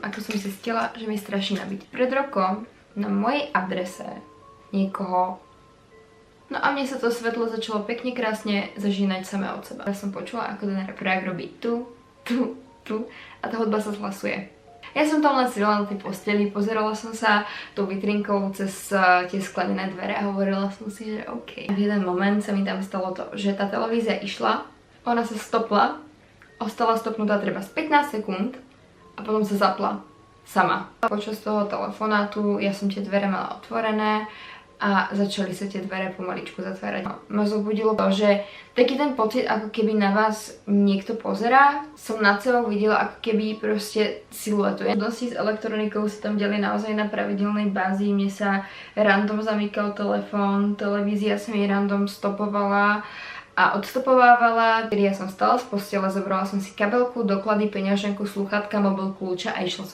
Ako som zistila, že mi strašne nabíť. Pred rokom na mojej adrese niekoho. No a mne sa to svetlo začalo pekne krásne zažínať samé od seba. Ja som počula, ako ten reprák robí tu a tá hudba sa zhlasuje. Ja som tam len sedela na tej posteli, pozerala som sa tou vitrinkou cez tie sklenené dvere a hovorila som si, že OK. V jeden moment sa mi tam stalo to, že tá televízia išla, ona sa stopla, ostala stopnutá treba z 15 sekúnd a potom sa zapla sama. Počas toho telefonátu ja som tie dvere mala otvorené a začali sa tie dvere pomaličku zatvárať. Ma zobudilo to, že taký ten pocit, ako keby na vás niekto pozerá, som nad sebou videla ako keby proste siluetu. Dosť s elektronikou sa tam diali naozaj na pravidelnej bázi, mne sa random zamykal telefón, televízia sa mi random stopovala a odstopovávala. Kedy ja som stala z postele, zobrala som si kabelku, doklady, peňaženku, slúchatka, mobil, kľúča a išla som